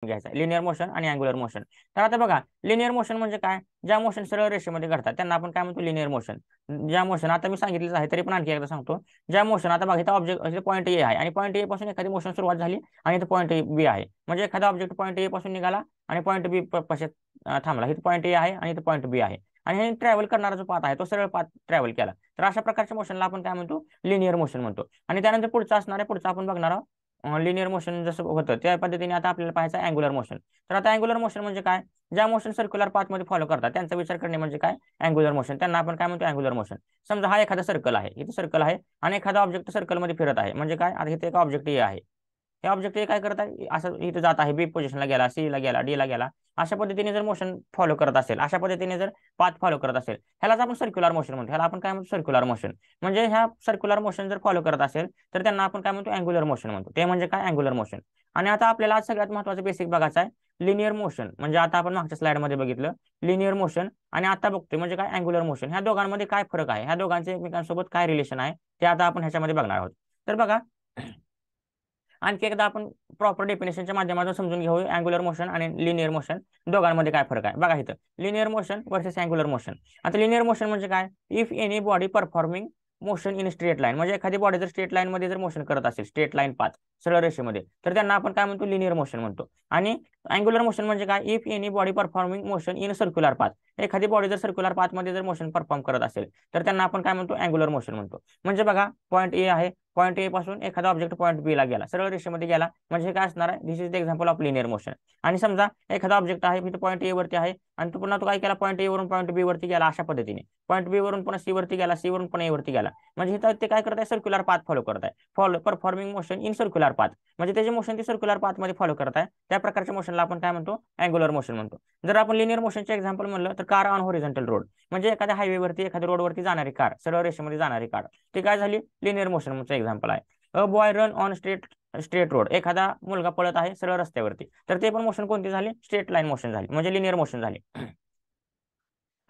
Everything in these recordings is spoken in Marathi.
घ्यायचा, लिनियर मोशन आणि अँग्युलर मोशन. तर आता बघा, लिनियर मोशन म्हणजे काय, ज्या मोशन सरळ रेषेमध्ये घडतात त्यांना आपण काय म्हणतो, लिनियर मोशन. ज्या मोशन आता मी सांगितलेलं आहे तरी पण आणखी एकदा सांगतो. ज्या मोशन, आता बघा इथं ऑब्जेक्ट पॉईंट ए आहे आणि पॉईंट ए पासून एखादी मोशन सुरुवात झाली आणि इथं पॉईंट बी आहे. म्हणजे एखादा ऑब्जेक्ट पॉईंट ए पासून निघाला आणि पॉईंट बी पाशी थांबला. इथं पॉईंट ए आहे आणि इथं पॉईंट बी आहे आणि हे ट्रॅव्हल करणारा जो पाथ आहे तो सरळ पाथ ट्रॅव्हल केला. तर अशा प्रकारच्या मोशनला आपण काय म्हणतो, लिनियर मोशन म्हणतो. आणि त्यानंतर पुढचं असणार आहे, पुढचं आपण बघणार आहोत लिनियर मोशन जसं होतं त्या पद्धतीने आता आपल्याला पाहायचं अँग्युलर मोशन. तर आता अँग्युलर मोशन म्हणजे काय, ज्या मोशन सर्क्युलर पाथमध्ये फॉलो करतात त्यांचा विचार करणे म्हणजे काय, अँग्युलर मोशन. त्यांना आपण काय म्हणतो, अँग्युलर मोशन. समजा हा एखादा सर्कल आहे, इथे सर्कल आहे आणि एखादा ऑब्जेक्ट सर्कलमध्ये फिरत आहे. म्हणजे काय, आता इथे एक ऑब्जेक्ट ए आहे, हे ऑब्जेक्ट हे काय करत आहे, असं इथे जात आहे, बी पोझिशनला गेला, सी ला गेला, डी ला गेला. अशा पद्धतीने जर मोशन फॉलो करत असेल, अशा पद्धतीने जर पाथ फॉलो करत असेल, ह्यालाच आपण सर्क्युलर मोशन म्हणतो. ह्याला आपण काय म्हणतो, सर्क्युलर मोशन. म्हणजे ह्या सर्क्युलर मोशन जर फॉलो करत असेल तर त्यांना आपण काय म्हणतो, अँग्युलर मोशन म्हणतो. ते म्हणजे काय, अँग्युलर मोशन. आणि आता आपल्याला आज सगळ्यात महत्त्वाचं बेसिक बघायचं आहे, लिनियर मोशन. म्हणजे आता आपण मागच्या स्लाइडमध्ये बघितलं लिनियर मोशन आणि आता बघतोय म्हणजे काय, अँग्युलर मोशन. ह्या दोघांमध्ये काय फरक आहे, ह्या दोघांचे एकमेकांसोबत काय रिलेशन आहे, ते आता आपण ह्याच्यामध्ये बघणार आहोत. तर बघा, आणखी एकदा आपण प्रॉपर डेफिनेशनच्या माध्यमातून समजून घेऊ अँग्युलर मोशन आणि लिनियर मोशन दोघांमध्ये काय फरक आहे. बघा इथं linear motion versus angular motion. आता लिनियर मोशन म्हणजे काय, if any body performing motion in straight line. म्हणजे एखादी बॉडी जर स्ट्रेट लाईन मध्ये जर मोशन करत असेल, स्ट्रेट लाईन पाथ सरळ रेषेमध्ये, तर त्यांना आपण काय म्हणतो, लिनियर मोशन म्हणतो. आणि अँग्युलर मोशन म्हणजे काय, if any body performing motion in circular path. एखादी बॉडी जर सर्क्युलर पाथ मध्ये जर मोशन परफॉर्म करत असेल तर त्यांना आपण काय म्हणतो, अँग्युलर मोशन म्हणतो. म्हणजे बघा, पॉईंट ए आहे, पॉईंट ए पासून एखादा ऑब्जेक्ट पॉईंट बी ला गेला, सरळ रेषेमध्ये गेला, म्हणजे हे काय असणार आहे, this is the example of linear motion. आणि समजा एखादा ऑब्जेक्ट आहे इथे पॉईंट ए वरती आहे आणि तो पुन्हा तो काय केला, पॉईंट ए वरून पॉईंट बी वरती गेला, अशा पद्धतीने पॉईंट बी वरून पुन्हा सी वरती गेला, सी वरून पुन्हा ए वरती गेला. म्हणजे इथं ते काय करत आहे, सर्क्युलर पाथ फॉलो करत आहे, follow performing motion in circular path. म्हणजे त्याचे मोशन ते सर्क्युलर पाथ मध्ये फॉलो करत आहे, त्या प्रकारच्या मोशनला आपण काय म्हणतो, अँग्युलर मोशन म्हणतो. जर आपण लिनियर मोशनचे एक्झाम्पल म्हणलं तर कार ऑन हॉरिझॉन्टल रोड. म्हणजे एखाद्या हायवेवरती, एखाद्या रोडवरती जाणारी कार, सरळ रेषेमध्ये जाणारी कार, ती काय झाली, लिनियर मोशनचं एक्झाम्पल आहे. A boy run on straight road. एखादा मुलगा पळत आहे सरळ रस्त्यावरती, तर ते पण मोशन कोणती झाली, स्ट्रेट लाईन मोशन झाली, म्हणजे लिनियर मोशन झाली.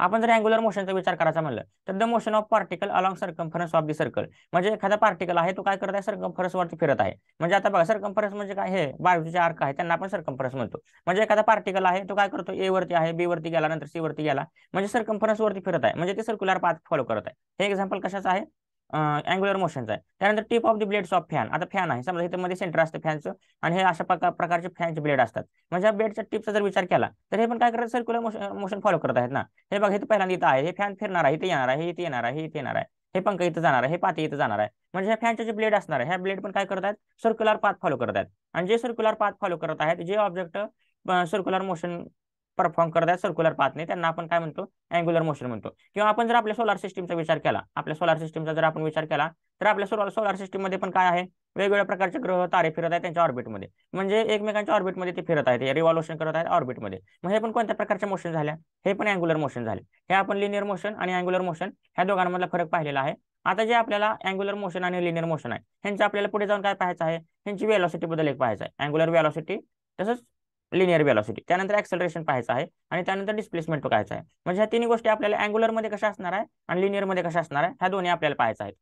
आपण जर अँग्युलर मोशनचा विचार करायचा म्हणलं तर the motion of particle along circumference of the circle. म्हणजे एखादा पार्टिकल आहे तो काय करत आहे, सर्कम्फरन्स वरती फिरत आहे. म्हणजे आता बघा, सर्कम्फरन्स म्हणजे काय, हे बाजूचे आर्क आहे त्यांना आपण सर्कम्फरन्स म्हणतो. म्हणजे एखादा पार्टिकल आहे तो काय करतो, ए वरती आहे, बी वरती गेला, नंतर सी वरती गेला, म्हणजे सर्कम्फरन्स वरती फिरत आहे, म्हणजे ते सर्क्युलर पाथ फॉलो करत आहे. हे एक्झाम्पल कशाचं आहे, अँग्युलर मोशनचा आहे. त्यानंतर tip of the blades of fan. आता फॅन आहे समजा, इथं मध्ये सेंटर असतं फॅनचं आणि हे अशा प्रकारचे फॅनचे ब्लेड असतात. म्हणजे या ब्लेडच्या टिपचा जर विचार केला तर हे पण काय करतात, सर्क्युलर मोशन फॉलो करत आहेत ना. हे बघा, हे तर पहिल्यांदा इथं आहे, हे फॅन फिरणार आहे, इथे येणार आहे, हे इथे येणार आहे, हे इथे येणार आहे, हे पंख इथं जाणार आहे, हे पाती इथं जाणार आहे. म्हणजे ह्या फॅनचे जे ब्लेड असणार आहे, ह्या ब्लेड पण काय करत आहेत, सर्क्युलर पाथ फॉलो करत आहेत. आणि जे सर्क्युलर पाथ फॉलो करत आहेत, जे ऑब्जेक्ट सर्क्युलर मोशन परफॉर्म करत आहेत सर्क्युलर पाथने, त्यांना आपण काय म्हणतो, अँग्युलर मोशन म्हणतो. किंवा आपण जर आपल्या सोलार सिस्टीमचा विचार केला, आपल्या सोलार सिस्टीमचा जर आपण विचार केला तर आपल्या सोलार सिस्टीम मध्ये पण काय आहे, वेगवेगळ्या प्रकारचे ग्रह तारे फिरत आहेत त्यांच्या ऑर्बिटमध्ये. म्हणजे एकमेकांच्या ऑर्बिटमध्ये ते फिरत आहेत, रिव्हॉल्युशन करत आहेत ऑर्बिटमध्ये. मग हे पण कोणत्या प्रकारच्या मोशन झाल्या, हे पण अँग्युलर मोशन झाले. हे आपण लिनियर मोशन आणि अँग्युलर मोशन ह्या दोघांमधला फरक पाहिलेला आहे. आता जे आपल्याला अँग्युलर मोशन आणि लिनियर मोशन आहे, ह्यांचं आपल्याला पुढे जाऊन काय पाहायचं आहे, ह्यांची वेलॉसिटी बद्दल एक पाहायचं आहे, अँग्युलर वेलॉसिटी तसंच लिनियर वेलॉसिटी. त्यानंतर ऍक्सेलरेशन पाहायचं आहे आणि त्यानंतर डिस्प्लेसमेंट पाहायचं आहे. म्हणजे ह्या तिन्ही गोष्टी आपल्याला अँग्युलर मध्ये कशा असणार आहे आणि लिनियर मध्ये कशा असणार आहे, ह्या दोन्ही आपल्याला पाहायचं आहे.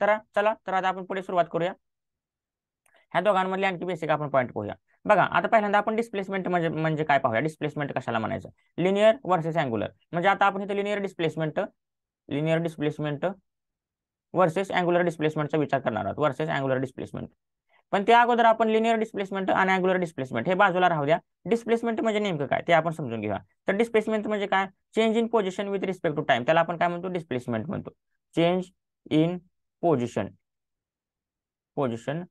तर चला, तर आता आपण पुढे सुरुवात करूया. ह्या दोघांमधले आणखी बेसिक आपण पॉईंट पाहूया. बघा, आता पहिल्यांदा आपण डिस्प्लेसमेंट म्हणजे काय पाहूया, डिस्प्लेसमेंट कशाला म्हणायचं, लिनियर वर्सेस अँग्युलर. म्हणजे आता आपण इथे लिनियर डिस्प्लेसमेंट वर्सेस अँग्युलर डिस्प्लेसमेंटचा विचार करणार आहोत, वर्सेस अँग्युलर डिस्प्लेसमेंट. पण त्या अगोदर आपण लिनियर डिस्प्लेसमेंट आणि अँग्युलर डिस्प्लेसमेंट हे बाजूला राहू द्या. डिस्प्लेसमेंट म्हणजे नेमकं काय ते आपण समजून घेऊया. तर डिस्प्लेसमेंट म्हणजे काय, change in position with respect to time, त्याला आपण काय म्हणतो, डिस्प्लेसमेंट म्हणतो. Change in position position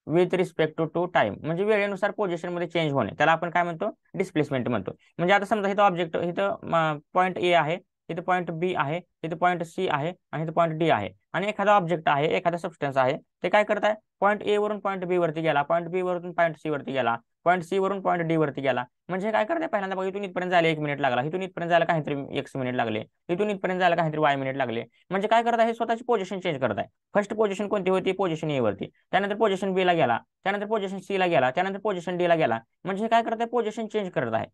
with respect to time, म्हणजे वेळेनुसार पोझिशन मध्ये चेंज होणे, त्याला आपण काय म्हणतो, डिस्प्लेसमेंट म्हणतो. म्हणजे आता समजा इथं ऑब्जेक्ट, इथं पॉईंट ए आहे, इथं पॉईंट बी आहे, इथं पॉईंट सी आहे आणि इथं पॉईंट डी आहे. आणि एखादा ऑब्जेक्ट आहे, एखादा सबस्टन्स आहे, ते काय करत आहे, पॉईंट ए वरून पॉईंट बी वरती गेला, पॉईंट बी वरून पॉईंट सी वरती गेला, पॉईंट सी वरून पॉईंट डी वरती गेला. म्हणजे काय करते, पहिल्यांदा बघा, इथून इथपर्यंत जायला 1 मिनिट लागला, इथून इथपर्यंत जायला काहीतरी एक्स मिनिट लागले, इथून इथपर्यंत जायला काहीतरी वाय मिनिट लागले. म्हणजे काय करत आहे, स्वतःची पोझिशन चेंज करत आहे. फर्स्ट पोझिशन कोणती होती, पोझिशन ए वरती, त्यानंतर पोझिशन बी ला गेला, त्यानंतर पोझिशन सी ला गेला, त्यानंतर पोझिशन डी ला गेला. म्हणजे काय करत आहे, पोझिशन चेंज करत आहे.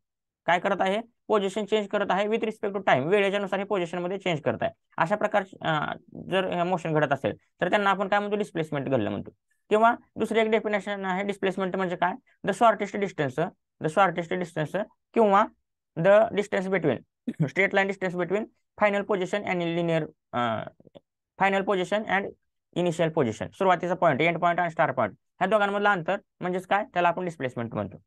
काय करत आहे, पोझिशन चेंज करत आहे विथ रिस्पेक्ट टू टाइम, वेळेच्या नुसार हे पोझिशन मध्ये चेंज करत आहे. अशा प्रकारचे जर मोशन घडत असेल तर त्यांना आपण काय म्हणतो, डिस्प्लेसमेंट घडलं म्हणतो. किंवा दुसरी एक डेफिनेशन आहे, डिस्प्लेसमेंट म्हणजे काय, the shortest distance the shortest distance किंवा the distance between straight line distance between final position and linear final position and initial position, सुरुवातीचा पॉईंट, एंड पॉईंट आणि स्टार पॉईंट, ह्या दोघांमधलं अंतर म्हणजेच काय, त्याला आपण डिस्प्लेसमेंट म्हणतो.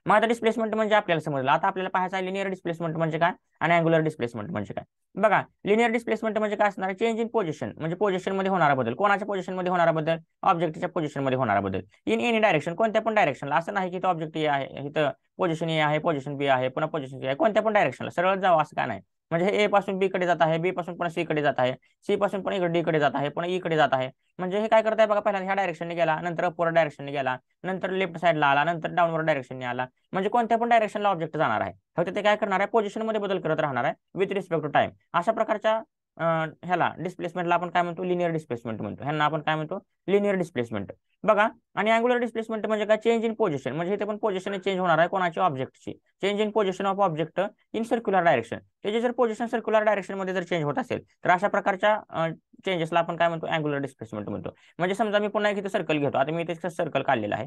मग आता डिस्प्लेसमेंट म्हणजे आपल्याला समजलं. आता आपल्याला पाहायचं आहे लिनियर डिस्प्लेसमेंट म्हणजे काय आणि अँग्युलर डिस्प्लेसमेंट म्हणजे काय. बघा, लिनियर डिस्प्लेसमेंट म्हणजे काय असणार, चेंज इन पोझिशन म्हणजे पोझिशन मध्ये होणारा बदल. कोणाच्या पोझिशन मध्ये होणारा बदल, ऑब्जेक्टच्या पोझिशन मध्ये होणारा बदल इन एनी डायरेक्शन, कोणत्या पण डायरेक्शनला. असं नाही की तो ऑब्जेक्ट ए आहे, इथं पोझिशन ए आहे, पोझिशन बी आहे, पुन्हा पोझिशन सी आहे, कोणत्या पण डायरेक्शनला सरळ जावं असं काय नाही. म्हणजे ए पासून बी कडे जात आहे, बी पासून पुन्हा सी कडे जात आहे, सी पासून पण इकडे डी कडे जात आहे, पुन्हा ई कडे जात आहे. म्हणजे हे काय करत आहे बघा, पहिल्यांदा ह्या डायरेक्शनने गेला, नंतर अपवर्ड डायरेक्शनने गेला, नंतर लेफ्ट साईडला आला, नंतर डाऊनवर्ड डायरेक्शनने आला. म्हणजे कोणत्या पण डायरेक्शनला ऑब्जेक्ट जाणार आहे, फक्त ते काय करणार आहे, पोझिशन मध्ये बदल करत राहणार आहे विथ रिस्पेक्ट टू टाइम. अशा प्रकारच्या ह्याला डिस्प्लेसमेंटला आपण काय म्हणतो, लिनियर डिस्प्लेसमेंट म्हणतो. ह्यांना आपण काय म्हणतो, लिनियर डिस्प्लेसमेंट. बघा, आणि अँग्युलर डिस्प्लेसमेंट म्हणजे काय, चेंज इन पोझिशन म्हणजे इथे पण पोझिशन चेंज होणार आहे कोणाची, ऑब्जेक्टची. Change in position of object in circular direction, त्याची जर पोझिशन सर्क्युलर डायरेक्शन मध्ये जर चेंज होत असेल तर अशा प्रकारच्या चेंजेसला आपण काय म्हणतो, अँग्युलर डिस्प्लेसमेंट म्हणतो. म्हणजे समजा मी पुन्हा एक इथे सर्कल घेतो, आता मी इथे सर्कल काढलेलं आहे,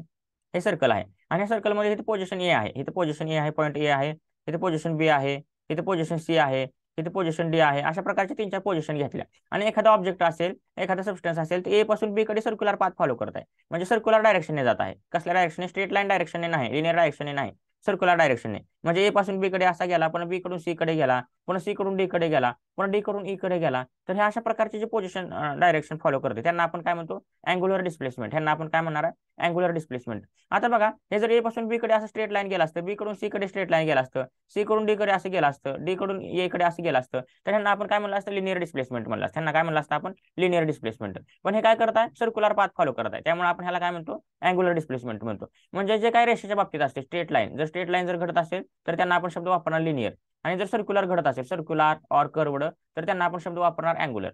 हे सर्कल आहे, आणि या सर्कलमध्ये इथे पोझिशन ए आहे, इथे पोझिशन ए आहे, पॉईंट ए आहे, इथे पोझिशन बी आहे, इथे पोझिशन सी आहे, इथे पोझिशन डी आहे. अशा प्रकारचे 3-4 पोझिशन घेतल्या, आणि एखादा ऑब्जेक्ट असेल, एखादा सबस्टन्स असेल, तर ए पासून बी कडे सर्क्युलर पाथ फॉलो करत आहे. म्हणजे सर्क्युलर डायरेक्शनने जात आहे. कसल्या डायरेक्शनने, स्ट्रेट लाईन डायरेक्शनने नाही, लिनियर डायरेक्शनने नाही, सर्क्युलर डायरेक्शनने. म्हणजे ए पासून बी कडे असा गेला, पुन्हा बी कडून सी कडे गेला, पुन्हा सी कडून डी कडे गेला, पुन्हा डी कडून ई कडे गेला. तर ह्या अशा प्रकारचे जे पोझिशन डायरेक्शन फॉलो करते त्यांना आपण काय म्हणतो, अँग्युलर डिस्प्लेसमेंट. ह्यांना आपण काय म्हणणार आहे, अँग्युलर डिस्प्लेसमेंट. आता बघा, हे जर ए पासून बी कडे असं स्ट्रेट लाईन गेलं असतं, बी कडून सी कडे स्ट्रेट लाईन गेलं असतं, सी कडून डी कडे असं गेलं असतं, डी कडून ए कडे असं गेलं असतं, तर ह्यांना आपण काय म्हणलं असतं, लिनियर डिस्प्लेसमेंट म्हणलं असतं. ह्यांना काय म्हणलं असतं आपण, लिनियर डिस्प्लेसमेंट. पण हे काय करत आहे, सर्क्युलर पाथ फॉलो करत आहे, त्यामुळे आपण ह्याला काय म्हणतो, अँग्युलर डिस्प्लेसमेंट म्हणतो. म्हणजे जे काय रेषेच्या बाबतीत असते, स्ट्रेट लाईन, जर स्ट्रेट लाईन जर घडत असेल तर त्यांना आपण शब्द वापरणार लिनियर, आणि जर सर्क्युलर घडत असेल, सर्क्युलर ऑर कर्वड, तर त्यांना आपण शब्द वापरणार अँग्युलर.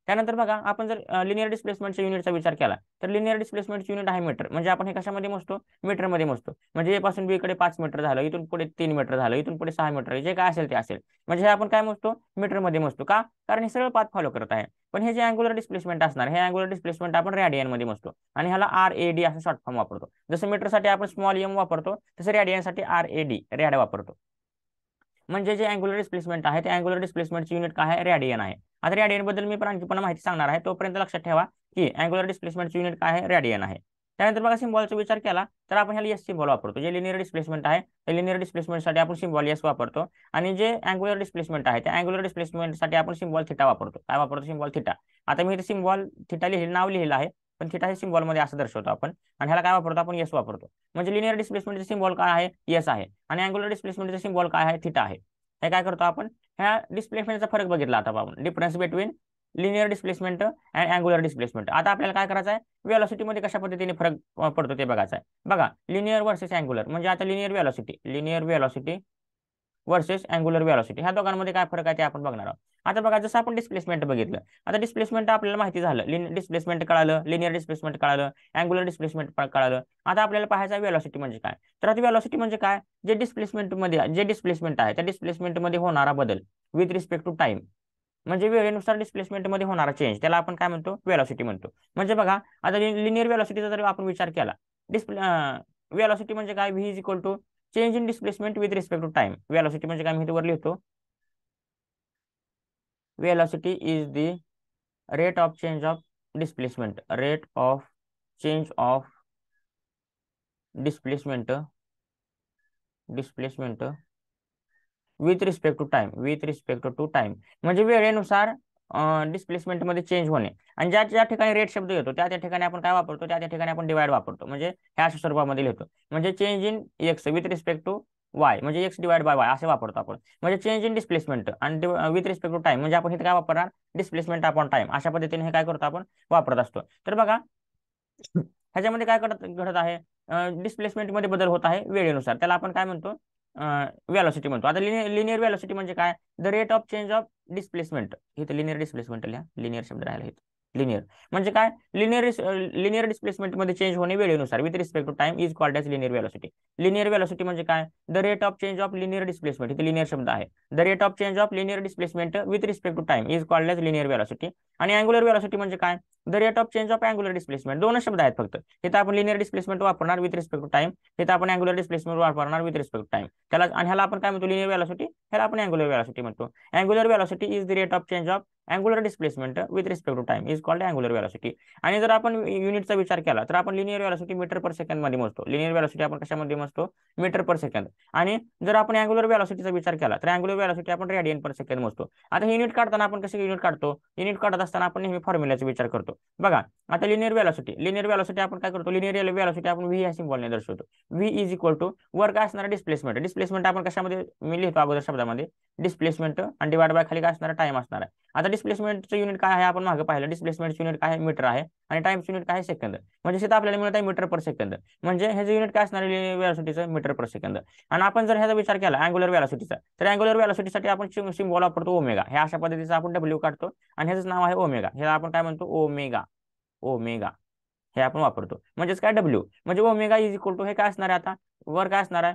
त्यानंतर बघा, आपण जर लिनियर डिस्प्लेसमेंटच्या युनिटचा विचार केला तर लिनियर डिस्प्लेसमेंटची युनिट आहे मीटर. म्हणजे आपण हे कशामध्ये मोजतो, मीटरमध्ये मोजतो. म्हणजे ए पासून बी कडे 5 मीटर झालं, इथून पुढे 3 मीटर झालं, इथून पुढे 6 मीटर, जे काय असेल ते असेल. म्हणजे हे आपण काय मोजतो, मीटरमध्ये मोजतो. का, कारण हे सरळ पाथ फॉलो करत आहे. पण हे जे अँग्युलर डिस्प्लेसमेंट असणार, हे अँग्युलर डिस्प्लेसमेंट आपण रेडियन मध्ये मोजतो, आणि ह्याला RAD असं शॉर्ट फॉर्म वापरतो. जसं मीटरसाठी आपण स्मॉल m वापरतो, तसं रेडियनसाठी RAD, रॅड वापरतो. म्हणजे जे अँग्युलर डिस्प्लेसमेंट आहे, ते अँग्युलर डिस्प्लेसमेंटची युनिट काय आहे, रेडियन आहे. आता रेडियन बद्दल मी पण आणखी पण माहिती सांगणार आहे, तोपर्यंत लक्षात ठेवा की अँग्युलर डिस्प्लेसमेंटची युनिट काय आहे, रेडियन आहे. त्यानंतर बघा, सिम्बॉलचा विचार केला तर आपण ह्याला एस सिम्बॉल वापरतो. जे लिनियर डिस्प्लेसमेंट आहे, त्या लिनियर डिस्प्लेसमेंटसाठी आपण सिम्बॉल एस वापरतो, आणि जे अँग्युलर डिस्प्लेसमेंट आहे, त्या अँग्युलर डिस्प्लेसमेंटसाठी आपण सिम्बॉल थिटा वापरतो. काय वापरतो, सिम्बॉल थिटा. आता मी इथे सिम्बॉल थिटा नाव लिहिलं आहे, पण थिटा हे सिम्बॉल मध्ये असं दर्शवतो आपण, आणि ह्याला काय वापरतो आपण, एस वापरतो. म्हणजे लिनियर डिस्प्लेसमेंटचे सिम्बॉल काय आहे, एस आहे, आणि अँग्युलर डिस्प्लेसमेंटचे सिम्बॉल काय आहे, थिटा आहे. हे काय करतो आपण, ह्या डिस्प्लेसमेंटचा फरक बघितला आता आपण, difference between linear displacement and angular displacement. आता आपल्याला काय करायचं आहे, व्हेलॉसिटीमध्ये कशा पद्धतीने फरक पडतो ते बघायचं आहे. बघा, लिनियर वर्सेस अँग्युलर, म्हणजे आता linear velocity versus angular velocity, ह्या दोघांमध्ये काय फरक आहे ते आपण बघणार आहोत. आता बघा, जसं आपण डिस्प्लेसमेंट बघितलं, आता डिस्प्लेसमेंट आपल्याला माहिती झालं, डिस्प्लेसमेंट कळालं, लिनियर डिस्प्लेसमेंट कळालं, अँग्युलर डिस्प्लेसमेंट कळालं. आता आपल्याला पाहायचं व्हेलॉसिटी म्हणजे काय. तर आता व्हेलॉसिटी म्हणजे काय, जे डिस्प्लेसमेंट आहे, त्या डिस्प्लेसमेंटमध्ये होणारा बदल विथ रिस्पेक्ट टू टाइम, म्हणजे वेळेनुसार डिस्प्लेसमेंटमध्ये होणारा चेंज, त्याला आपण काय म्हणतो, व्हेलॉसिटी म्हणतो. म्हणजे बघा, आता लिनियर व्हेलॉसिटीचा जर आपण विचार केला, व्हेलॉसिटी म्हणजे काय, V is equal to change in displacement with respect to time. Velocity म्हणजे काय, मी वर लिहितो, velocity is the rate of change of displacement, displacement with respect to time, म्हणजे वेळेनुसार डिस्प्लेसमेंट मध्ये चेंज होणे. आणि ज्या ज्या ठिकाणी रेट शब्द येतो त्या त्या ठिकाणी आपण काय वापरतो, त्या त्या ठिकाणी आपण डिवाइड वापरतो. म्हणजे ह्या अशा स्वरूपामध्ये लिहितो, म्हणजे change in X with respect to Y, म्हणजे एक्स डिवाइड बाय वाय असे वापरतो आपण. म्हणजे चेंज इन डिस्प्लेसमेंट आणि विथ रिस्पेक्ट टू टाइम, म्हणजे आपण इथे काय वापरणार, डिस्प्लेसमेंट अपॉन टाइम. अशा पद्धतीने हे काय करतो आपण, वापरत असतो. तर बघा, ह्याच्यामध्ये काय घडत आहे, डिस्प्लेसमेंट मध्ये बदल होत आहे वेळेनुसार, त्याला आपण काय म्हणतो, व्हेलॉसिटी म्हणतो. आता लिनियर व्हेलॉसिटी म्हणजे काय, the rate of change of displacement. इथे लिनियर डिस्प्लेसमेंट लिहा, लिनियर शब्द राहिला इथे, लिनियर म्हणजे काय, लिनियर डिस्प्लेसमेंट मध्ये चेंज होणे वेळेनुसार with respect to time is called as linear velocity. Linear velocity म्हणजे काय, the rate of change of linear displacement, इथे लिनियर शब्द आहे. The rate of change of linear displacement with respect to time is called as linear velocity. आणि अँग्युलर वेलोसिटी म्हणजे काय, the rate of change of angular displacement. दोनच शब्द आहेत फक्त. इथं आपण लिनियर डिस्प्लेसमेंट वापरणार विथ रिस्पेक्ट टू टाइम, इथं आपण अँग्युलर डिस्प्लेसमेंट वापरणार विथ रिस्पेक्ट टू टाइम. त्याला आणि ह्याला आपण काय म्हणतो, लिनियर वेलोसिटी, ह्याला आपण अँग्युलर वेलोसिटी म्हणतो. Angular velocity is the rate of change of angular displacement with respect to time is called angular velocity. आणि जर आपण युनिटचा विचार केला तर आपण linear velocity metre per second मध्ये मोजतो. लिनियर वेलोसिटी आपण कशामध्ये मोजतो, मीटर पर सेकंद. आणि जर आपण अँग्युलर वेलोसिटीचा विचार केला तर अँग्युलर वेलोसिटी आपण रेडियन पर सेकंद मोजतो. आता युनिट काढताना आपण कसे युनिट काढतो, युनिट काढत असताना आपण नेहमी फॉर्म्युल्याचा विचार करतो. बघा आता लिनियर वेलोसिटी आपण काय करतो, लिनियर वेलोसिटी आपण व्ही या सिम्बॉलने दर्शवतो. व्ही इज इक्वल टू वर काय असणार, डिस्प्लेसमेंट. डिस्प्लेसमेंट आपण कशामध्ये मी लिहितो अगोदर शब्दामध्ये, डिस्प्लेसमेंट आणि डिवाइड बाय खाली काय असणार, टाइम असणार आहे. आता डिस्प्लेसमेंटचं युनिट काय आहे आपण मागे पाहिलं, डिस्प्लेसमेंटचं युनिट काय आहे, मीटर आहे. आणि टाइमचं युनिट काय आहे, सेकंद. म्हणजे तिथं आपल्याला मिळत आहे मीटर पर सेकंद. म्हणजे ह्याचं युनिट काय असणार वेलोसिटीचं, मीटर पर सेकंद. आणि आपण जर ह्याचा विचार केला अँग्युलर वेलोसिटीचा, तर अँग्युलर वेलोसिटीसाठी आपण सिम्बॉल वापरतो ओमेगा. हे अशा पद्धतीचा आपण डब्ल्यू काढतो आणि ह्याचं नाव आहे ओमेगा. हे आपण काय म्हणतो, ओमेगा. ओमेगा हे आपण वापरतो. म्हणजेच काय, डब्ल्यू म्हणजे ओमेगा इज इक्वल टू हे काय असणार आहे, आता वर काय असणार आहे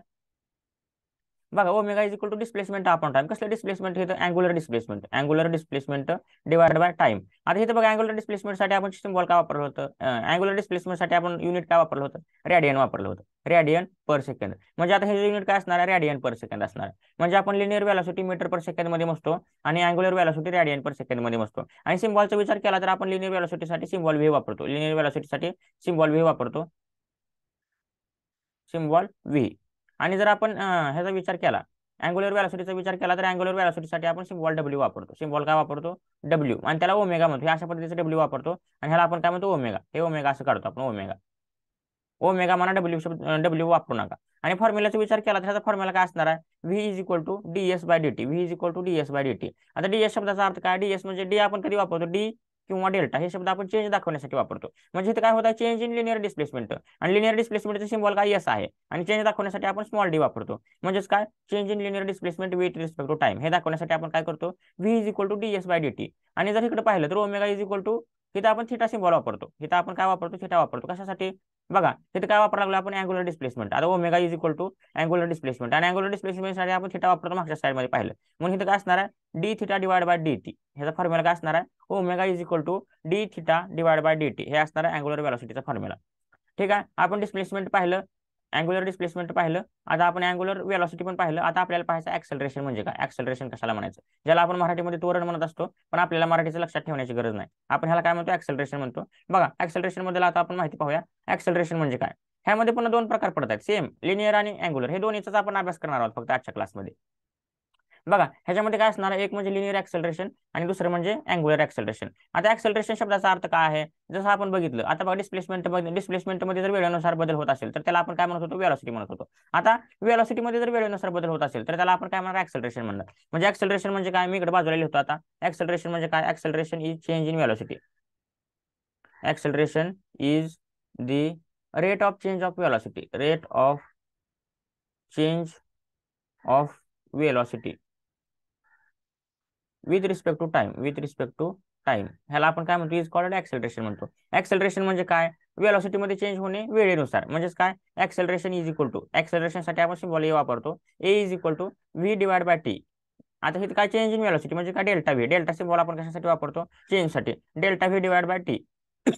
बघा, omega is equal to displacement upon time. कसलं डिस्प्लेसमेंट, हे angular displacement divide by time. आता इथे बघा अँग्युलर डिस्प्लेसमेंटसाठी आपण सिम्बॉल काय वापरलं होतं, अँग्युलर डिस्प्लेसमेंटसाठी आपण युनिट काय वापरलं होतं, रेडियन वापरलं होतं. Radian per second. म्हणजे आता हे युनिट काय असणार आहे, रेडियन पर सेकंद असणार आहे. म्हणजे आपण linear velocity metre per second मध्ये मोजतो आणि angular velocity radian per second मध्ये मोजतो. आणि सिम्बॉलचा विचार केला तर आपण लिनियर वेलोसिटीसाठी सिम्बॉल व्ही वापरतो. लिनियर वेलोसिटीसाठी सिम्बॉल व्ही वापरतो, सिम्बॉल व्ही. आणि जर आपण ह्याचा विचार केला, अँग्युलर वेलोसिटीचा विचार केला तर अँग्युलर वेलोसिटीसाठी आपण सिम्बॉल डब्ल्यू वापरतो. सिम्बॉल काय वापरतो, डब्ल्यू. आणि त्याला ओमेगा म्हणतो. हे अशा पद्धतीचे डब्ल्यू वापरतो आणि ह्याला आपण काय म्हणतो, ओमेगा. हे ओमेगा असं काढतो आपण, ओमेगा. ओमेगा म्हणा, डब्ल्यू वापरू नका. आणि फॉर्म्युलाचा विचार केला तर ह्याचा फॉर्म्युला काय असणार आहे, V is equal to DS by DT. V is equal to DS by DT. आता डीएस शब्दाचा अर्थ काय, डीएस म्हणजे डी आपण कधी वापरतो, डी किंवा डेल्टा हे शब्द आपण चेंज दाखवण्यासाठी वापरतो. म्हणजे इथे काय होत आहे, चेंज इन लिनियर डिस्प्लेसमेंट. आणि लिनियर डिस्प्लेसमेंटचा सिम्बॉल काय, एस आहे. आणि चेंज दाखवण्यासाठी आपण स्मॉल डी वापरतो. म्हणजेच काय, change in linear displacement with respect to time हे दाखवण्यासाठी आपण काय करतो, V is equal to DS by DT. आणि जर इकडे पाहिलं तर ओमेगा इज इक्वल टू, इथं आपण थिटा सिम्बॉल वापरतो. इथं आपण काय वापरतो, थिटा वापरतो. कशासाठी, बघा तिथे काय वापरायला लागलो आपण, अँग्युलर डिस्प्लेसमेंट. आता omega is equal to angular displacement. आणि अँग्युलर डिस्प्लेसमेंटसाठी आपण थिटा वापरतो मागच्या साईडमध्ये पाहिलं. म्हणून इथं काय असणार आहे, D theta divide by D T. ह्याचा फॉर्म्युला काय असणार आहे, omega is equal to D theta divide by D T. हे असणार आहे अँग्युलर वेलोसिटीचा फॉर्म्युला. ठीक आहे, आपण डिस्प्लेसमेंट पाहिलं, अँग्युलर डिस्प्लेसमेंट पाहिलं. आता आपण अँग्युलर वेलोसिटी पण पाहिलं. आता आपल्याला पाहायचं ऍक्सेलरेशन म्हणजे काय, ऍक्सेलरेशन कशाला म्हणायचं, ज्याला आपण मराठीमध्ये त्वरण म्हणत असतो, पण आपल्याला मराठीचं लक्षात ठेवण्याची गरज नाही. आपण ह्याला काय म्हणतो, ऍक्सेलरेशन म्हणतो. बघा ऍक्सेलरेशन मध्ये आता आपण माहिती पाहूया, ऍक्सेलरेशन म्हणजे काय. ह्यामध्ये पुन्हा दोन प्रकार पडतात, सेम लिनियर आणि अँग्युलर. हे दोन्हीचाच आपण अभ्यास करणार आहोत फक्त आजच्या क्लासमध्ये. बघा ह्याच्यामध्ये काय असणार आहे, एक म्हणजे लिनियर ऍक्सेलरेशन आणि दुसरं म्हणजे अँग्युलर ऍक्सेलरेशन. आता ऍक्सेलरेशन शब्दाचा अर्थ काय आहे, जसं आपण बघितलं आता बघा, डिस्प्लेसमेंटमध्ये जर वेळेनुसार बदल होत असेल तर त्याला आपण काय म्हणत होतो, वेलोसिटी म्हणत होतो. आता वेलोसिटीमध्ये जर वेळेनुसार बदल होत असेल तर त्याला आपण काय म्हणणार, ऍक्सेलरेशन म्हणणार. म्हणजे ऍक्सेलरेशन म्हणजे काय, मी इकडे बाजूला लिहितो आता. ऍक्सेलरेशन म्हणजे काय, acceleration is change in velocity. Acceleration is the rate of change of velocity, rate of change of velocity with respect to time, with respect to time. ह्याला आपण काय म्हणतो, इज कॉल्ड ऍक्सेलरेशन म्हणतो. ऍक्सेलरेशन म्हणजे काय, वेलोसिटीमध्ये चेंज होणे वेळेनुसार. म्हणजेच काय, ऍक्सेलरेशन इज इक्वल टू, ऍक्सेलरेशनसाठी आपण सिम्बॉल ए वापरतो, A is equal to V divide by T. आता हे काय, चेंज इन वेलोसिटी म्हणजे काय, डेल्टा व्ही. डेल्टा सिम्बॉल आपण कशासाठी वापरतो, चेंजसाठी. Delta V divide by T.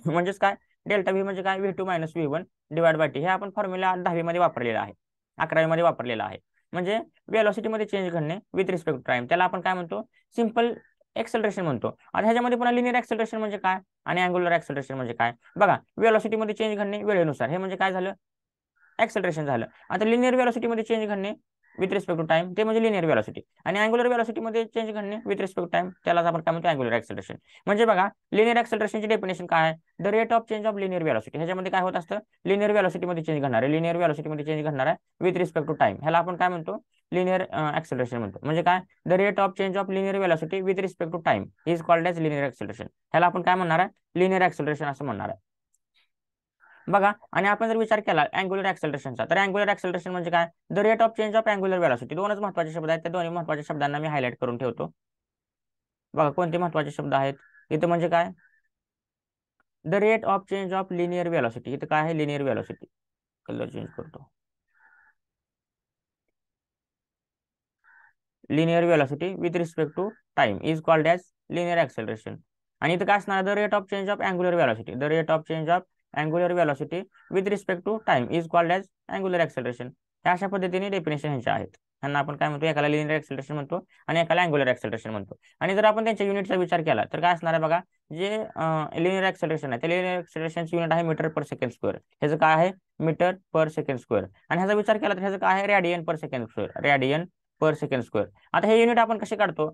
म्हणजेच काय, डेल्टा व्ही म्हणजे काय, V two minus V one divide by T. हे आपण फॉर्म्युला 10वी मध्ये वापरलेला आहे, 11वी मध्ये वापरलेला आहे. म्हणजे वेलोसिटीमध्ये चेंज घडणे विथ रिस्पेक्ट टू टाइम, त्याला आपण काय म्हणतो, सिंपल एक्सेलरेशन म्हणतो. आता ह्याच्यामध्ये पुन्हा लिनियर एक्सेलरेशन म्हणजे काय आणि अँग्युलर एक्सेलरेशन म्हणजे काय. बघा वेलोसिटीमध्ये चेंज घडणे वेळेनुसार, हे म्हणजे काय झालं, एक्सेलरेशन झालं. आता लिनियर वेलोसिटीमध्ये चेंज घडणे विथ रिस्पेक्ट टू टाइम, ते म्हणजे लिनियर वेलोसिटी. आणि अँग्युलर वेलोसिटीमध्ये चेंज घडणे विथ रिस्पेक्ट टू टाइम, त्यालाच आपण काय म्हणतो, अँग्युलर एक्सेलरेशन. म्हणजे बघा लिनियर एक्सेलरेशनची डेफिनेशन काय आहे, the rate of change of linear velocity. ह्याच्यामध्ये काय होत असतं, लिनियर वेलोसिटीमध्ये चेंज घडणार आहे, लिनियर वेलोसिटीमध्ये चेंज घडणार आहे विथ रिस्पेक्ट टू टाइम. ह्याला आपण काय म्हणतो, लिनियर एक्सेलरेशन म्हणतो. म्हणजे काय, the rate of change of linear velocity with respect to time is called as linear acceleration. ह्याला आपण काय म्हणणार आहे, लिनियर एक्सेलरेशन असं म्हणणार आहे. बघा आणि आपण जर विचार केला अँग्युलर एक्सेलरेशनचा, तर अँग्युलर एक्सेलरेशन म्हणजे काय, the rate of change of angular velocity. दोनच महत्त्वाचे शब्द आहेत, त्या दोन्ही महत्त्वाच्या शब्दांना मी हायलाइट करून ठेवतो. बघा कोणते महत्त्वाचे शब्द आहेत इथे, म्हणजे काय, the rate of change of linear velocity, इथं काय आहे लिनियर वेलोसिटी, कलर चेंज करतो, linear velocity with respect to time is called as linear acceleration. आणि इथं काय असणार the rate of change of angular velocity, the rate of change of angular velocity with respect to time is called as angular acceleration. ह्या अशा पद्धतीने डेफिनेशन ह्यांच्या आहेत. ह्यांना आपण काय म्हणतो, एकाला लिनियर एक्सेलरेशन म्हणतो आणि एकाला अँग्युलर एक्सेलरेशन म्हणतो. आणि जर आपण त्यांच्या युनिटचा विचार केला तर काय असणार आहे बघा, जे लिनियर एक्सेलरेशन आहे त्या लिनियर एक्सेलरेशनचे युनिट आहे मीटर पर सेकंड स्क्वेअर. ह्याचं काय आहे मीटर पर सेकंड स्क्वेअर. आणि ह्याचा विचार केला तर ह्याचं काय आहे रेडियन पर सेकंड स्क्वेअर, रेडियन पर सेकंड स्क्वेअर. आता हे युनिट आपण कसे काढतो,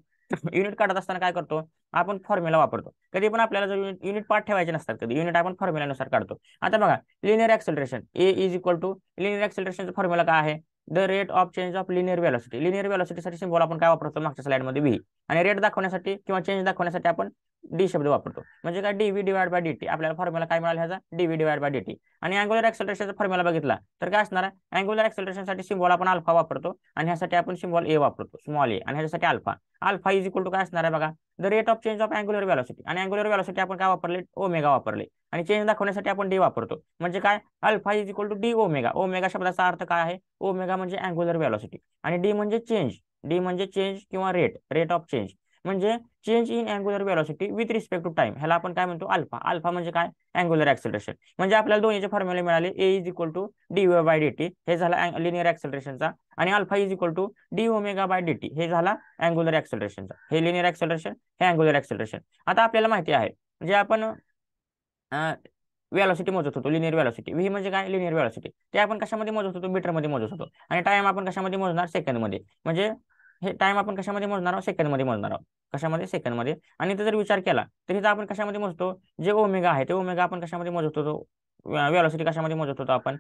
युनिट काढत असताना काय करतो आपण फॉर्म्युला वापरतो. कधी पण आपल्याला जर युनिट पार्ट ठेवायचे नसतात कधी युनिट आपण फॉर्म्युलानुसार काढतो. आता बघा linear acceleration A is equal to, linear एक्सेलरेशनचा फॉर्म्युला काय आहे the rate of change of linear velocity. Linear वेलोसिटीसाठी सिम्बॉल आपण काय वापरतो मागच्या स्लाइडमध्ये व्ही, आणि रेट दाखवण्यासाठी किंवा चेंज दाखवण्यासाठी आपण डी शब्द वापरतो. म्हणजे काय डीव्ही डिवाइड बाय डीटी. आपल्याला फॉर्म्युला काय मिळाला ह्याचा डीव्ही डिवाइड बाय डीटी. आणि अँग्युलर एक्सेलरेशनचा फॉर्म्युला बघितला तर काय असणार आहे अँग्युलर एक्सेलरेशनसाठी सिम्बॉल आपण अल्फा वापरतो आणि ह्यासाठी आपण सिम्बॉल ए वापरतो स्मॉल ए, आणि ह्याच्यासाठी alpha. Alpha is equal to काय असणार आहे बघा the rate of change of angular velocity. आणि अँग्युलर वेलोसिटी आपण काय वापरले ओमेगा वापरले, आणि चेंज दाखवण्यासाठी आपण डी वापरतो. म्हणजे काय alpha is equal to D omega. Omega शब्दाचा अर्थ काय आहे ओमेगा म्हणजे अँग्युलर वेलोसिटी आणि डी म्हणजे चेंज, डी म्हणजे चेंज किंवा रेट, रेट ऑफ चेंज म्हणजे change in angular velocity with respect to time. ह्याला आपण काय म्हणतो अल्फा. अल्फा म्हणजे काय अँग्युलर एक्सेलरेशन. म्हणजे आपल्याला दोन्हीचे फॉर्म्युले मिळाले A is equal to D by D T हे झाला लिनियर एक्सेलरेशनचा, आणि alpha is equal to D omega by D T हे झाला अँग्युलर एक्सेलरेशनचा. हे लिनियर एक्सेलरेशन हे अँग्युलर एक्सेलरेशन. आता आपल्याला माहिती आहे जे आपण वेलोसिटी मोजत होतो लिनियर वेलोसिटी, व्ही म्हणजे काय लिनियर वेलोसिटी, ते आपण कशामध्ये मोजत होतो मीटरमध्ये मोजत होतो. आणि टाइम आपण कशामध्ये मोजणार सेकंदमध्ये. म्हणजे हे टाइम आपण कशामध्ये मोजणार आहोत सेकंदमध्ये मोजणार आहोत, कशामध्ये सेकंदमध्ये. आणि इथं जर विचार केला तर इथं आपण कशामध्ये मोजतो जे ओमेगा आहे ते ओमेगा आपण कशामध्ये मोजत होतो, वेलोसिटी कशामध्ये मोजत होतो आपण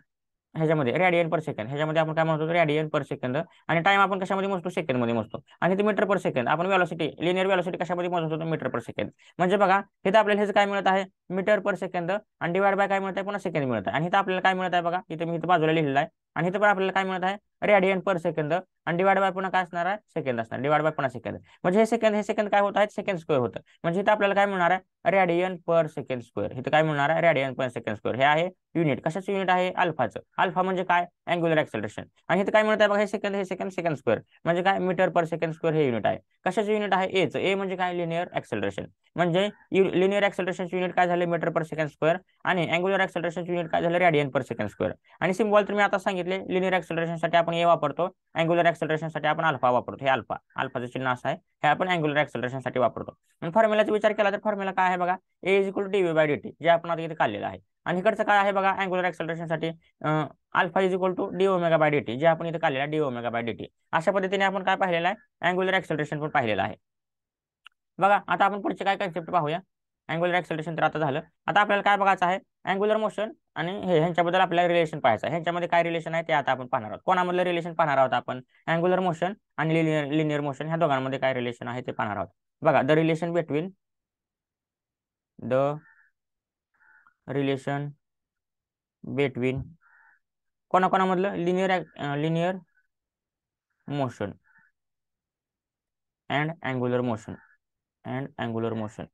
ह्याच्यामध्ये रेडियन पर सेकंड. ह्याच्यामध्ये आपण काय म्हणतो रेडियन पर सेकंद. आणि टाइम आपण कशामध्ये मोजतो सेकंड मध्ये मोजतो. आणि ते मीटर पर सेकंड आपण वेलोसिटी लिनियर वेलोसिटी कशामध्ये मोजत होतो मीटर पर सेकंड. म्हणजे बघा इथं आपल्याला ह्याचं काय मिळत आहे मीटर पर सेकंद आणि डिवाइड बाय काय मिळत आहे पुन्हा सेकंड मिळत आहे. आणि इथं आपल्याला काय मिळत आहे बघा इथं मी इथं बाजूला लिहिलेलं आहे. आणि इथं पण आपल्याला काय मिळत आहे रेडियन पर सेकंद आणि डिवाइड बाय पुन्हा काय असणार आहे सेकंद असणार, डिवाइड बाय पुन्हा सेकंद. म्हणजे हे सेकंद काय होत आहेत सेकंड स्क्वेअर होतं. म्हणजे इथं आपल्याला काय मिळणार आहे रेडियन पर सेकंड स्क्वेअर. इथं काय मिळणार आहे रेडियन पर सेकंड स्क्वेअर. हे आहे युनिट, कशाचं युनिट आहे अल्फाचं. अल्फा म्हणजे काय अँग्युलर एक्सेलरेशन. आणि इथं काय मिळत आहे बघा हे सेकंड सेकंड स्क्वेअर म्हणजे काय मीटर पर सेकंड स्क्वेअर हे युनिट आहे. कशाचं युनिट आहे एचं. ए म्हणजे काय लिनियर एक्सेलरेशन. म्हणजे लिनियर एक्सेलरेशनचे युनिट काय झाले मीटर पर सेकंड स्क्वेअर आणि अँग्युलर एक्सेलरेशनचे युनिट काय झालं रेडियन पर सेकंड स्क्वेअर. आणि सिम्बॉल तर मी आता सांगितले लिनियर एक्सेलरेशनसाठी आपण ए वापरतो, अँग्युलर एक्सेलरेशनसाठी आपण अल्फा वापरतो. हे अल्फा, अल्फाचं चिन्ह असं आहे, हे आपण अँग्युलर एक्सेलरेशनसाठी वापरतो. आणि फॉर्म्युलाचा विचार केला तर फॉर्म्युला काय आहे बघा A is equal to D V by D T जे आपण आता इथे काढलेलं आहे. आणि इकडचं काय आहे बघा अँग्युलर एक्सेलरेशनसाठी alpha is equal to D omega by D T जे आपण इथे काढलेलं आहे डी ओमेगा बाय डीटी. अशा पद्धतीने आपण काय पाहिलेलं आहे अँग्युलर एक्सेलरेशन पण पाहिलेलं आहे. बघा आता आपण पुढचे काय कन्सेप्ट पाहूया. अँग्युलर एक्सेलरेशन तर आता झालं. आता आपल्याला काय बघायचं आहे अँग्युलर मोशन आणि हे ह्यांच्याबद्दल आपल्याला रिलेशन पाहायचं आहे. ह्यांच्यामध्ये काय रिलेशन आहे ते आता आपण पाहणार आहोत. कोणामधलं रिलेशन पाहणार आहोत आपण अँग्युलर मोशन आणि लिनियर मोशन ह्या दोघांमध्ये काय रिलेशन आहे ते पाहणार आहोत. बघा द रिलेशन बिटवीन कोणाकोणामधलं linear motion and angular motion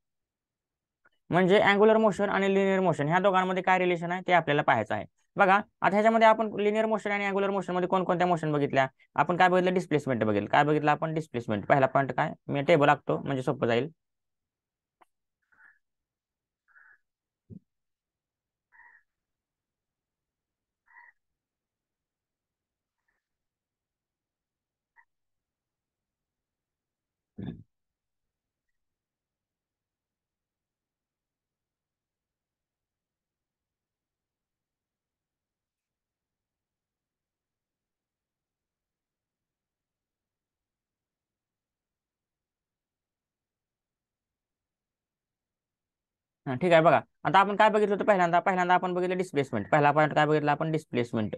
म्हणजे अँग्युलर मोशन आणि लिनियर मोशन ह्या दोघांमध्ये काय रिलेशन आहे ते आपल्याला पाहायचं आहे. बघा आता ह्याच्यामध्ये आपण लिनियर मोशन आणि अँग्युलर मोशन मध्ये कोणकोणत्या मोशन बघितल्या आपण काय बघितलं डिस्प्लेसमेंट बघितलं. काय बघितलं आपण डिस्प्लेसमेंट. पहिला पॉईंट काय मी टेबल आखतो म्हणजे सोपं जाईल. ठीक आहे. बघा आता आपण काय बघितलं होतं पहिल्यांदा आपण बघितलं डिस्प्लेसमेंट. पहिला पॉईंट काय बघितला आपण डिस्प्लेसमेंट.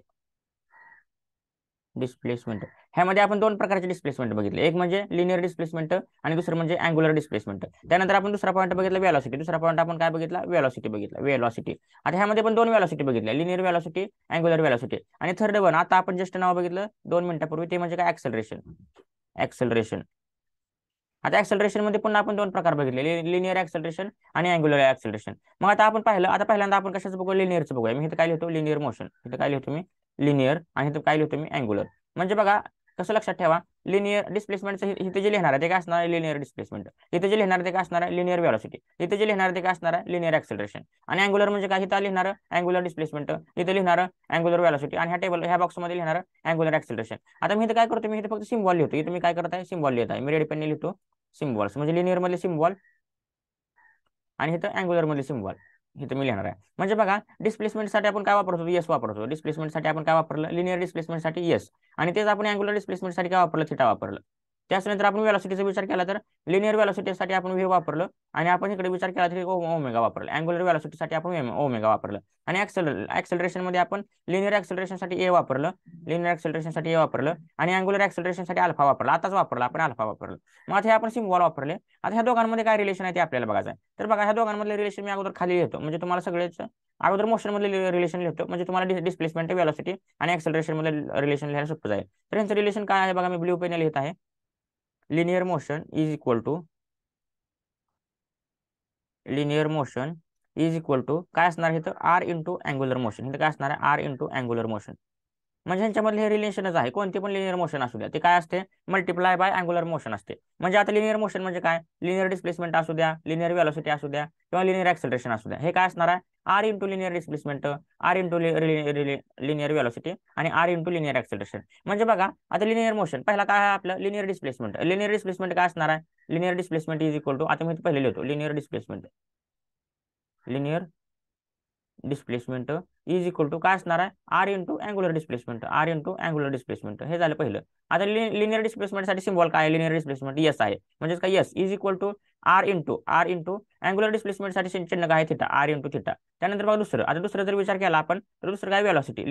ह्यामध्ये आपण दोन प्रकारचे डिस्प्लेसमेंट बघितले, एक म्हणजे लिनियर डिस्प्लेसमेंट आणि दुसरं म्हणजे अँग्युलर डिस्प्लेसमेंट. त्यानंतर आपण दुसरा पॉईंट बघितला वेलोसिटी. दुसरा पॉईंट आपण काय बघितला वेलोसिटी. आता ह्यामध्ये पण दोन वेलोसिटी बघितल्या लिनियर वेलोसिटी अँग्युलर वेलोसिटी. आणि थर्ड वन आता आपण जस्ट नाव बघितलं 2 मिनिटापूर्वी ते म्हणजे काय ऍक्सेलरेशन. आता ऍक्सलरेशन मध्ये पुन्हा आपण दोन प्रकार बघितले, लिनियर ऍक्सलरेशन आणि अँग्युलर ऍक्सलरेशन. मग आता आपण पाहिलं, आता पहिल्यांदा आपण कशाचं बघू, लिनियरचं बघूया. मी इथं काय लिहितो, लिनियर मोशन. इथं काय लिहितो मी, लिनियर, आणि इथं काय लिहितो मी, अँग्युलर. म्हणजे बघा कसं लक्षात ठेवा, लिनियर डिस्प्लेसमेंटचं इथे जे लिहिणार आहे ते काय असणार आहे, लिनियर डिस्प्लेसमेंट. इथे जे लिहिणार आहे ते काय असणार आहे, लिनियर व्हेलॉसिटी. इथे जे लिहिणार आहे ते काय असणार आहे, लिनियर ऍक्सलरेशन. आणि अँग्युलर म्हणजे काय, इथं लिहिणार अँग्युलर डिस्प्लेसमेंट, इथे लिहिणार अँग्युलर व्हेलॉसिटी, आणि ह्या बॉक्समध्ये लिहिणार अँग्युलर ऍक्सलरेशन. आता मी इथे काय करतो, मी इथे फक्त सिम्बॉल लिहितो. इथे मी काय करत आहे, सिम्बॉल लिहित आहे. मी रेड पेनने लिहितो सिम्बॉल्स, म्हणजे लिनियर मधले सिम्बॉल आणि इथं अँग्युलर मधले सिम्बॉल इथं मी लिहिणार आहे. म्हणजे बघा डिस्प्लेसमेंटसाठी आपण काय वापरतो, यस वापरतो. डिस्प्लेसमेंटसाठी आपण काय वापरलं, लिनियर डिस्प्लेसमेंटसाठी यस. आणि तेच आपण अँग्युलर डिस्प्लेसमेंटसाठी काय वापरलं, थिटा वापरलं. त्याच्यानंतर आपण व्हेलॉसिटीचा विचार केला तर लिनियर व्हेलॉसिटीसाठी आपण व्ही वापरलं, आणि आपण इकडे विचार केला तरी ओमेगा वापरलं. अँग्युलर व्हेलॉसिटीसाठी आपण ओमेगा वापरलं. आणि ऍक्सलरेशन मध्ये आपण लिनियर ऍक्सलरेशनसाठी ए वापरलं, लिनियर ऍक्सलरेशनसाठी ए वापरलं, आणि अँग्युलर ऍक्सलरेशनसाठी अल्फा वापरला. आताच वापरला आपण, अल्फा वापरलं. मग आता हे आपण सिम्बॉल वापरले. आता ह्या दोघांमध्ये काय रिलेशन आहे ते आपल्याला बघायचं आहे. तर बघा ह्या दोघांमधले रिलेशन मी अगोदर खाली लिहितो, म्हणजे तुम्हाला सगळेच अगोदर मोशन मधले रिलेशन लिहितो, म्हणजे तुम्हाला डिस्प्लेसमेंट, व्हेलॉसिटी आणि ऍक्सलरेशन मधले रिलेशन लिहायला सोपं जाईल. तर यांचं रिलेशन काय आहे बघा, मी ब्ल्यू पेन लिहित आहे. Linear motion is equal to काय असणार इथं, आर इंटू अँग्युलर मोशन. इथं काय असणार आहे, आर इंटू अँग्युलर मोशन. म्हणजे ह्यांच्यामधले हे रिलेशनच आहे. कोणते पण लिनियर मोशन असू द्या, ते काय असते, मल्टिप्लाय बाय अँग्युलर मोशन असते. म्हणजे आता लिनियर मोशन म्हणजे काय, लिनियर डिस्प्लेसमेंट असू द्या, लिनियर व्हेलॉसिटी असू द्या, किंवा लिनियर ऍक्सलरेशन असू द्या, हे काय असणार आहे, R into linear displacement, R into linear velocity, आणि आर इंटू लिनियर ऍक्सलरेशन. म्हणजे बघा आता लिनियर मोशन पहिला काय आहे आपलं, लिनियर डिस्प्लेसमेंट. लिनियर डिस्प्लेसमेंट काय असणार आहे, linear displacement is equal to, आता मी पहिले लिहितो, linear displacement is equal to काय असणार आहे, R into angular displacement, R into angular displacement. हे झालं पहिलं. आता लिनियर डिस्प्लेसमेंटसाठी सिम्बॉल काय आहे, लिनियर डिस्प्लेसमेंट यस आहे. म्हणजे काय, S is equal to R into angular डिस्प्लेसमेंटसाठी चिन्ह काय आहे, थिटा, आर इंटू थिटा. त्यानंतर बघा दुसरं, आता दुसरं जर विचार केला आपण तर दुसरं काय, velocity,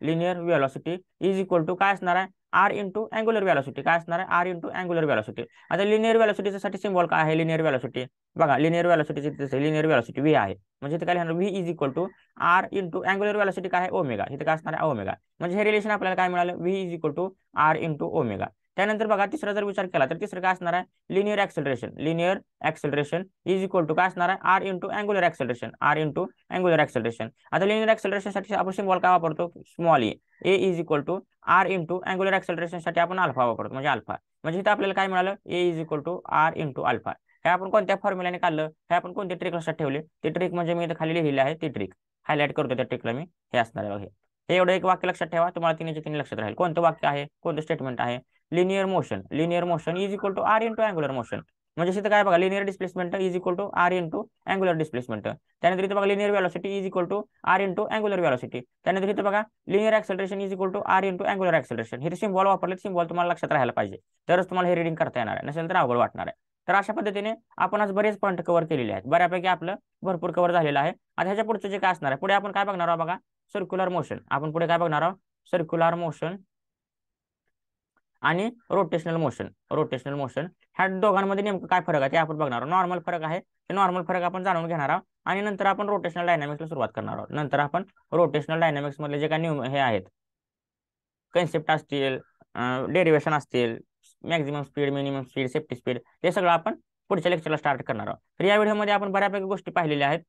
linear velocity is equal to काय असणार आहे, आर इंटू अँग्युलर व्हेलॉसिटी. काय असणार आहे, आर इंटू अँग्युलर व्हेलॉसिटी. आता लिनियर व्हेलॉसिटीसाठी सिम्बॉल काय आहे, लिनियर व्हेलॉसिटी. बघा linear velocity, linear velocity V आहे. म्हणजे इथे काय लिहिणार, V is equal to R into angular velocity काय आहे, ओमेगा. इथे काय असणार आहे, ओमेगा. म्हणजे हे रिलेशन आपल्याला काय मिळालं, V is equal to R into omega. त्यानंतर बघा तिसरा जर विचार केला तर तिसरं काय असणार आहे, linear acceleration is equal to काय असणार आहे, R into angular acceleration, R into angular acceleration. आता लिनियर ऍक्सलरेशनसाठी आपण सिम्बॉल काय वापरतो, small A is equal to R into angular ऍक्सलरेशनसाठी आपण अल्फा वापरतो, म्हणजे अल्फा. म्हणजे इथं आपल्याला काय मिळालं, A is equal to R into alpha. हे आपण कोणत्या फॉर्म्युलाने काढलं, हे आपण कोणते ट्रिक लक्षात ठेवले, ते ट्रिक म्हणजे मी इथं खाली लिहिलेले आहे, ती ट्रिक हायलाइट करतो त्या ट्रिकला मी. हे असणार आहे हे एवढं एक वाक्य लक्षात ठेवा, तुम्हाला तिन्हीचे तीन लक्षात राहील. कोणतं वाक्य आहे, कोणतं स्टेटमेंट आहे, linear motion is equal to R into angular motion. म्हणजे इथं काय बघा, linear displacement is equal to R into angular displacement. त्यानंतर इथं बघा linear velocity is equal to R into angular velocity. त्यानंतर इथं बघा linear acceleration is equal to R into angular acceleration. हे सिम्बॉल वापरले, सिम्बॉल तुम्हाला लक्षात राहायला पाहिजे, तरच तुम्हाला हे रीडिंग करता येणार आहे, नसेल तर अवघड वाटणार आहे. तर अशा पद्धतीने आपण आज बरेच पॉईंट कव्हर केलेले आहेत, बऱ्यापैकी आपलं भरपूर कव्हर झालेलं आहे. आता ह्याच्या पुढचं जे काय असणार आहे, पुढे आपण काय बघणार आहोत बघा, सर्क्युलर मोशन. आपण पुढे काय बघणार आहोत, सर्क्युलर मोशन आणि रोटेशनल मोशन. ह्या दोघांमध्ये नेमकं काय फरक आहे ते आपण बघणार आहोत. नॉर्मल फरक आहे, ते नॉर्मल फरक आपण जाणून घेणार आहोत, आणि नंतर आपण रोटेशनल डायनामिक्सला सुरुवात करणार आहोत. नंतर आपण रोटेशनल डायनामिक्स मधले जे काही हे आहेत, कन्सेप्ट असतील, डेरिवेशन असतील, maximum speed, minimum speed, safety speed, हे सगळं आपण पुढच्या लेक्चरला स्टार्ट करणार आहोत. तर या व्हिडिओमध्ये आपण बऱ्यापैकी गोष्टी पाहिलेल्या आहेत.